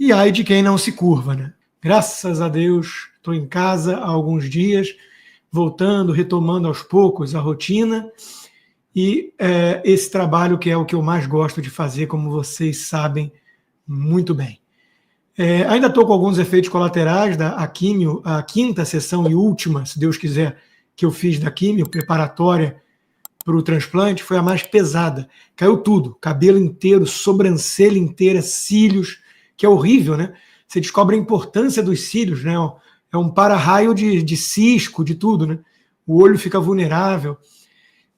E ai de quem não se curva, né? Graças a Deus, estou em casa há alguns dias, voltando, retomando aos poucos a rotina, e esse trabalho que é o que eu mais gosto de fazer, como vocês sabem muito bem. Ainda estou com alguns efeitos colaterais da químio, a quinta sessão e última, se Deus quiser, que eu fiz da químio, preparatória para o transplante, foi a mais pesada. Caiu tudo, cabelo inteiro, sobrancelha inteira, cílios, que é horrível, né? Você descobre a importância dos cílios, né? É um para-raio de cisco, de tudo, né? O olho fica vulnerável.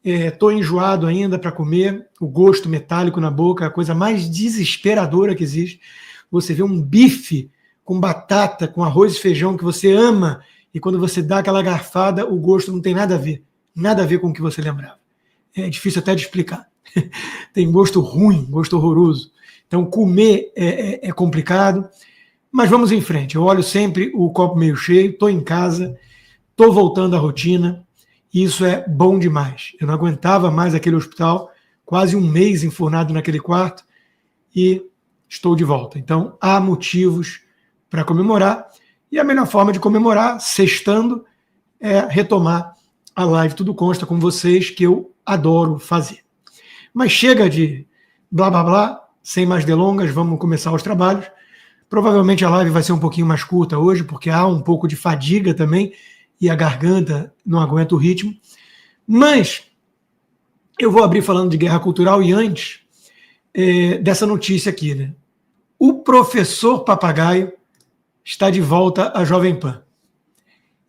Estou enjoado ainda para comer, o gosto metálico na boca, a coisa mais desesperadora que existe. Você vê um bife com batata, com arroz e feijão que você ama, e quando você dá aquela garfada, o gosto não tem nada a ver com o que você lembrava. É difícil até de explicar. Tem gosto ruim, gosto horroroso. Então, comer é complicado, mas vamos em frente. Eu olho sempre o copo meio cheio, estou em casa, estou voltando à rotina, e isso é bom demais. Eu não aguentava mais aquele hospital, quase um mês enfurnado naquele quarto, e estou de volta. Então, há motivos para comemorar, e a melhor forma de comemorar, sextando, é retomar a live Tudo Consta com vocês, que eu adoro fazer. Mas chega de blá blá blá, sem mais delongas, vamos começar os trabalhos. Provavelmente a live vai ser um pouquinho mais curta hoje, porque há um pouco de fadiga também, e a garganta não aguenta o ritmo. Mas eu vou abrir falando de guerra cultural, e antes dessa notícia aqui, né? O professor Papagaio está de volta à Jovem Pan.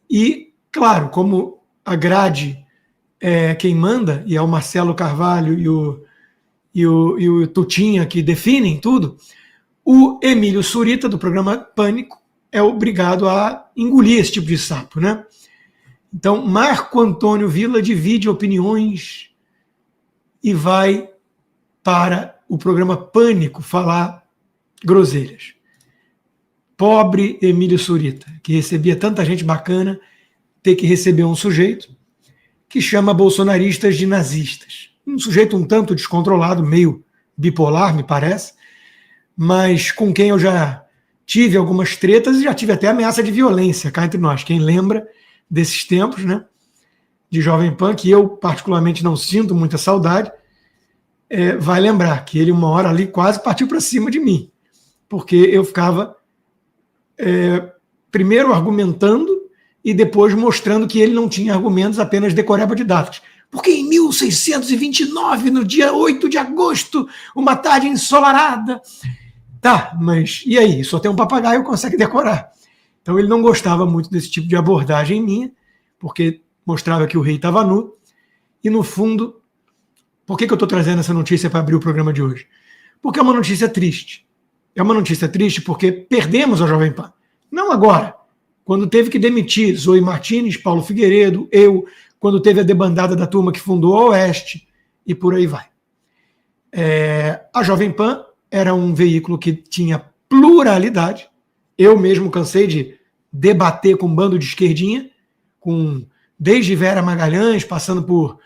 E, claro, como a grade quem manda, e é o Marcelo Carvalho e o Tutinha que definem tudo, o Emílio Surita, do programa Pânico, é obrigado a engolir esse tipo de sapo, né? Então, Marco Antônio Villa divide opiniões e vai para o programa Pânico falar groselhas. Pobre Emílio Surita, que recebia tanta gente bacana, ter que receber um sujeito que chama bolsonaristas de nazistas. Um sujeito um tanto descontrolado, meio bipolar, me parece, mas com quem eu já tive algumas tretas e já tive até ameaça de violência cá entre nós. Quem lembra desses tempos, né, de Jovem Pan, que eu particularmente não sinto muita saudade, vai lembrar que ele uma hora ali quase partiu para cima de mim, porque eu ficava primeiro argumentando e depois mostrando que ele não tinha argumentos, apenas decoreba de datas. Porque em 1629, no dia 8 de agosto, uma tarde ensolarada... Tá, mas e aí? Só tem um papagaio que consegue decorar. Então ele não gostava muito desse tipo de abordagem minha, porque mostrava que o rei estava nu. E no fundo, por que eu estou trazendo essa notícia para abrir o programa de hoje? Porque é uma notícia triste. É uma notícia triste porque perdemos a Jovem Pan. Não agora, quando teve que demitir Zoe Martins, Paulo Figueiredo, eu, quando teve a debandada da turma que fundou a Oeste, e por aí vai. A Jovem Pan era um veículo que tinha pluralidade. Eu mesmo cansei de debater com um bando de esquerdinha, desde Vera Magalhães, passando por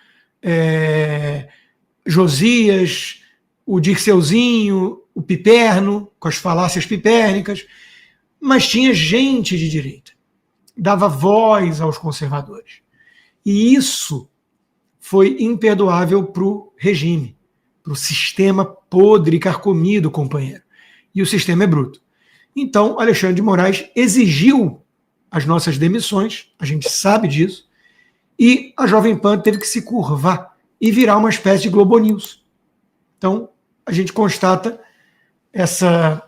Josias, o Dirceuzinho, o Piperno, com as falácias pipérnicas, mas tinha gente de direita, dava voz aos conservadores. E isso foi imperdoável para o regime, para o sistema podre e carcomido, companheiro. E o sistema é bruto. Então, Alexandre de Moraes exigiu as nossas demissões, a gente sabe disso, e a Jovem Pan teve que se curvar e virar uma espécie de Globo News. Então, a gente constata essa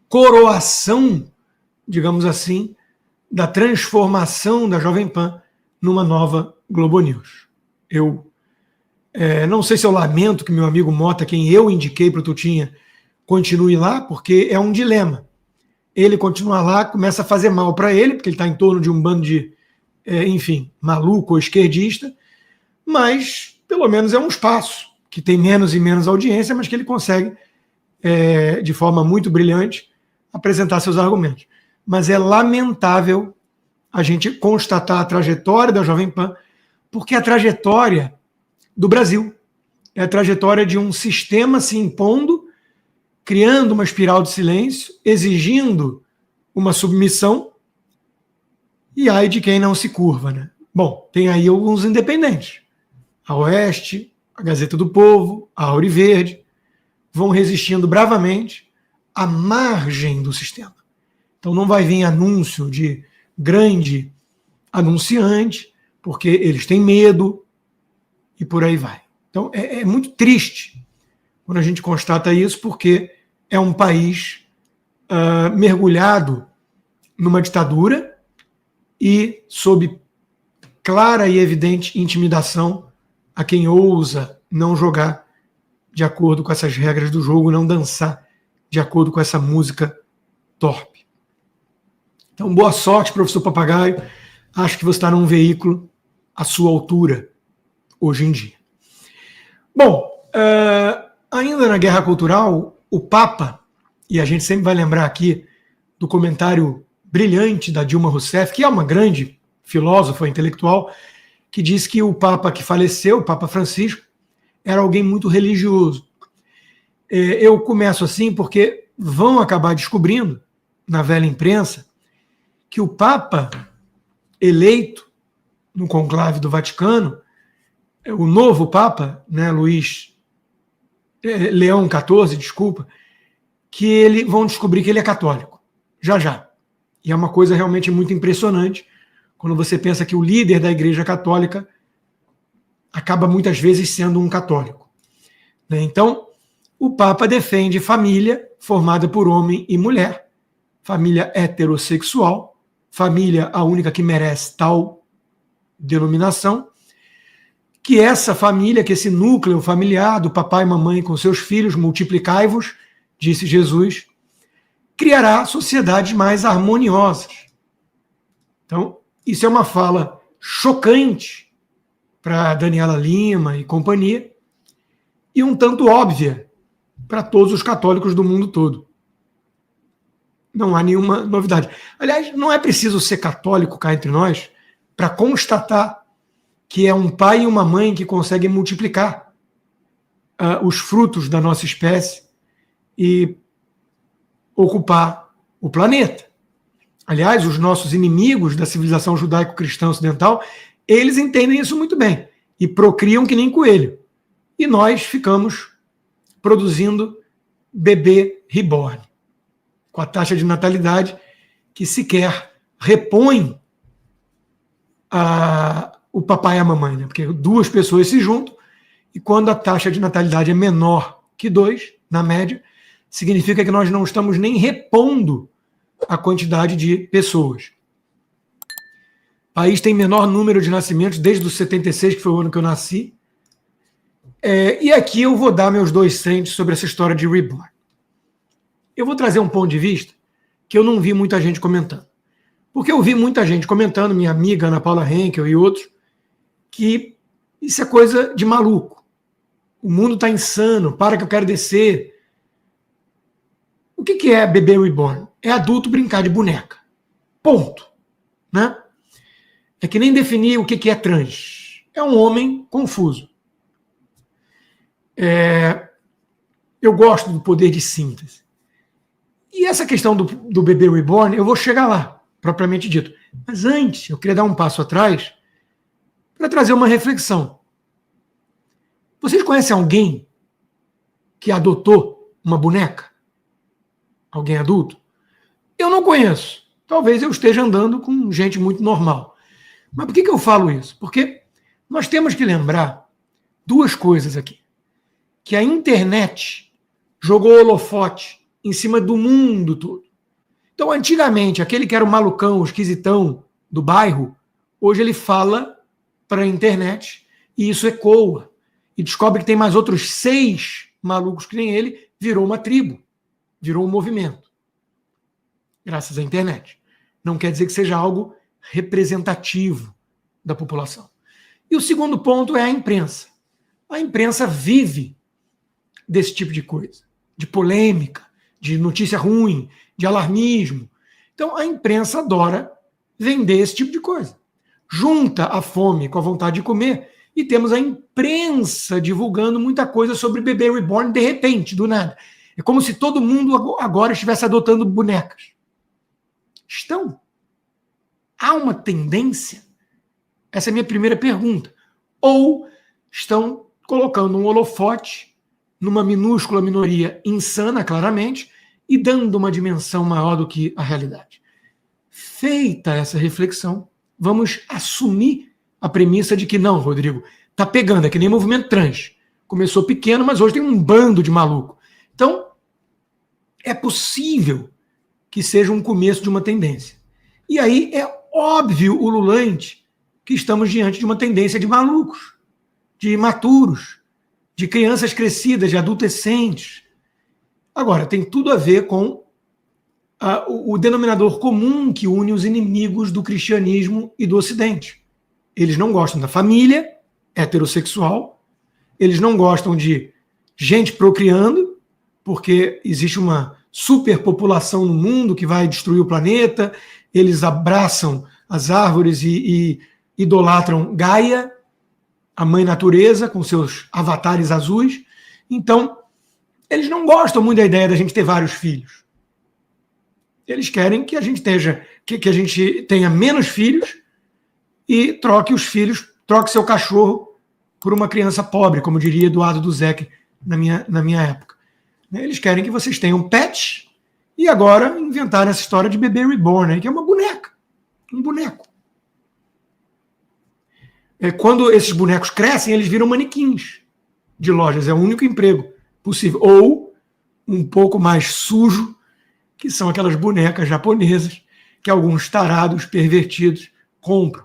coroação, digamos assim, da transformação da Jovem Pan numa nova Globo News. Eu não sei se eu lamento que meu amigo Mota, quem eu indiquei para o Tutinha, continue lá, porque é um dilema. Ele continuar lá, começa a fazer mal para ele, porque ele está em torno de um bando de, maluco ou esquerdista, mas pelo menos é um espaço que tem menos e menos audiência, mas que ele consegue, de forma muito brilhante, apresentar seus argumentos. Mas é lamentável a gente constatar a trajetória da Jovem Pan, porque é a trajetória do Brasil. É a trajetória de um sistema se impondo criando uma espiral de silêncio, exigindo uma submissão, e ai de quem não se curva, né? Bom, tem aí alguns independentes. A Oeste, a Gazeta do Povo, a Auriverde, vão resistindo bravamente à margem do sistema. Então não vai vir anúncio de grande anunciante, porque eles têm medo e por aí vai. Então é muito triste quando a gente constata isso, porque é um país mergulhado numa ditadura e sob clara e evidente intimidação a quem ousa não jogar de acordo com essas regras do jogo, não dançar de acordo com essa música torpe. Então, boa sorte, professor Papagaio. Acho que você está num veículo à sua altura hoje em dia. Bom, ainda na guerra cultural, o Papa, e a gente sempre vai lembrar aqui do comentário brilhante da Dilma Rousseff, que é uma grande filósofa intelectual, que diz que o Papa que faleceu, o Papa Francisco, era alguém muito religioso. Eu começo assim porque vão acabar descobrindo, na velha imprensa, que o Papa eleito no conclave do Vaticano, o novo Papa, né, Leão XIV, desculpa, que vão descobrir que ele é católico, já já. E é uma coisa realmente muito impressionante, quando você pensa que o líder da Igreja Católica acaba muitas vezes sendo um católico. Então, o Papa defende família formada por homem e mulher, família heterossexual, família a única que merece tal denominação, que essa família, que esse núcleo familiar do papai e mamãe com seus filhos, multiplicai-vos, disse Jesus, criará sociedades mais harmoniosas. Então, isso é uma fala chocante para Daniela Lima e companhia, e um tanto óbvia para todos os católicos do mundo todo. Não há nenhuma novidade. Aliás, não é preciso ser católico cá entre nós para constatar que é um pai e uma mãe que conseguem multiplicar os frutos da nossa espécie e ocupar o planeta. Aliás, os nossos inimigos da civilização judaico-cristã ocidental, eles entendem isso muito bem e procriam que nem coelho. E nós ficamos produzindo bebê reborn, com a taxa de natalidade que sequer repõe o papai e a mamãe, né? Porque duas pessoas se juntam e quando a taxa de natalidade é menor que 2, na média, significa que nós não estamos nem repondo a quantidade de pessoas. O país tem menor número de nascimentos desde os 76, que foi o ano que eu nasci. E aqui eu vou dar meus 2 cents sobre essa história de reborn. Eu vou trazer um ponto de vista que eu não vi muita gente comentando. Porque eu vi muita gente comentando, minha amiga Ana Paula Henkel e outros, que isso é coisa de maluco. O mundo está insano, para que eu quero descer. O que é bebê reborn? É adulto brincar de boneca. Ponto. Né? É que nem definir o que é trans. É um homem confuso. Eu gosto do poder de síntese. E essa questão do bebê reborn, eu vou chegar lá, propriamente dito. Mas antes, eu queria dar um passo atrás para trazer uma reflexão. Vocês conhecem alguém que adotou uma boneca? Alguém adulto? Eu não conheço. Talvez eu esteja andando com gente muito normal. Mas por que eu falo isso? Porque nós temos que lembrar 2 coisas aqui. Que a internet jogou holofote em cima do mundo todo. Então, antigamente, aquele que era o malucão, o esquisitão do bairro, hoje ele fala para a internet e isso ecoa. E descobre que tem mais outros 6 malucos que nem ele, virou uma tribo, virou um movimento. Graças à internet. Não quer dizer que seja algo representativo da população. E o segundo ponto é a imprensa. A imprensa vive desse tipo de coisa, de polêmica, de notícia ruim, de alarmismo. Então, a imprensa adora vender esse tipo de coisa. Junta a fome com a vontade de comer e temos a imprensa divulgando muita coisa sobre bebê reborn de repente, do nada. É como se todo mundo agora estivesse adotando bonecas. Estão? Há uma tendência? Essa é a minha primeira pergunta. Ou estão colocando um holofote numa minúscula minoria insana, claramente, e dando uma dimensão maior do que a realidade? Feita essa reflexão, vamos assumir a premissa de que não, Rodrigo, tá pegando, é que nem movimento trans. Começou pequeno, mas hoje tem um bando de maluco. Então, é possível que seja um começo de uma tendência. E aí é óbvio, ululante, que estamos diante de uma tendência de malucos, de imaturos, de crianças crescidas, de adolescentes. Agora, tem tudo a ver com o denominador comum que une os inimigos do cristianismo e do Ocidente. Eles não gostam da família heterossexual, eles não gostam de gente procriando, porque existe uma superpopulação no mundo que vai destruir o planeta, eles abraçam as árvores e idolatram Gaia, a mãe natureza, com seus avatares azuis. Então, eles não gostam muito da ideia da gente ter vários filhos. Eles querem que a gente tenha menos filhos e troque seu cachorro por uma criança pobre, como diria Eduardo Duzec na minha época. Eles querem que vocês tenham pets e agora inventaram essa história de bebê reborn, que é uma boneca, um boneco. Quando esses bonecos crescem, eles viram manequins de lojas, é o único emprego possível. Ou, um pouco mais sujo, que são aquelas bonecas japonesas que alguns tarados pervertidos compram.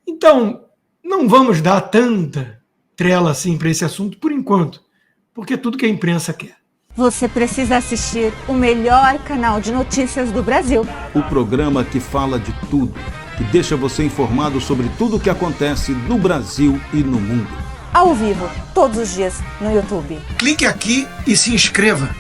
Então, não vamos dar tanta trela assim para esse assunto por enquanto, porque é tudo que a imprensa quer. Você precisa assistir o melhor canal de notícias do Brasil. O programa que fala de tudo, que deixa você informado sobre tudo o que acontece no Brasil e no mundo. Ao vivo, todos os dias, no YouTube. Clique aqui e se inscreva.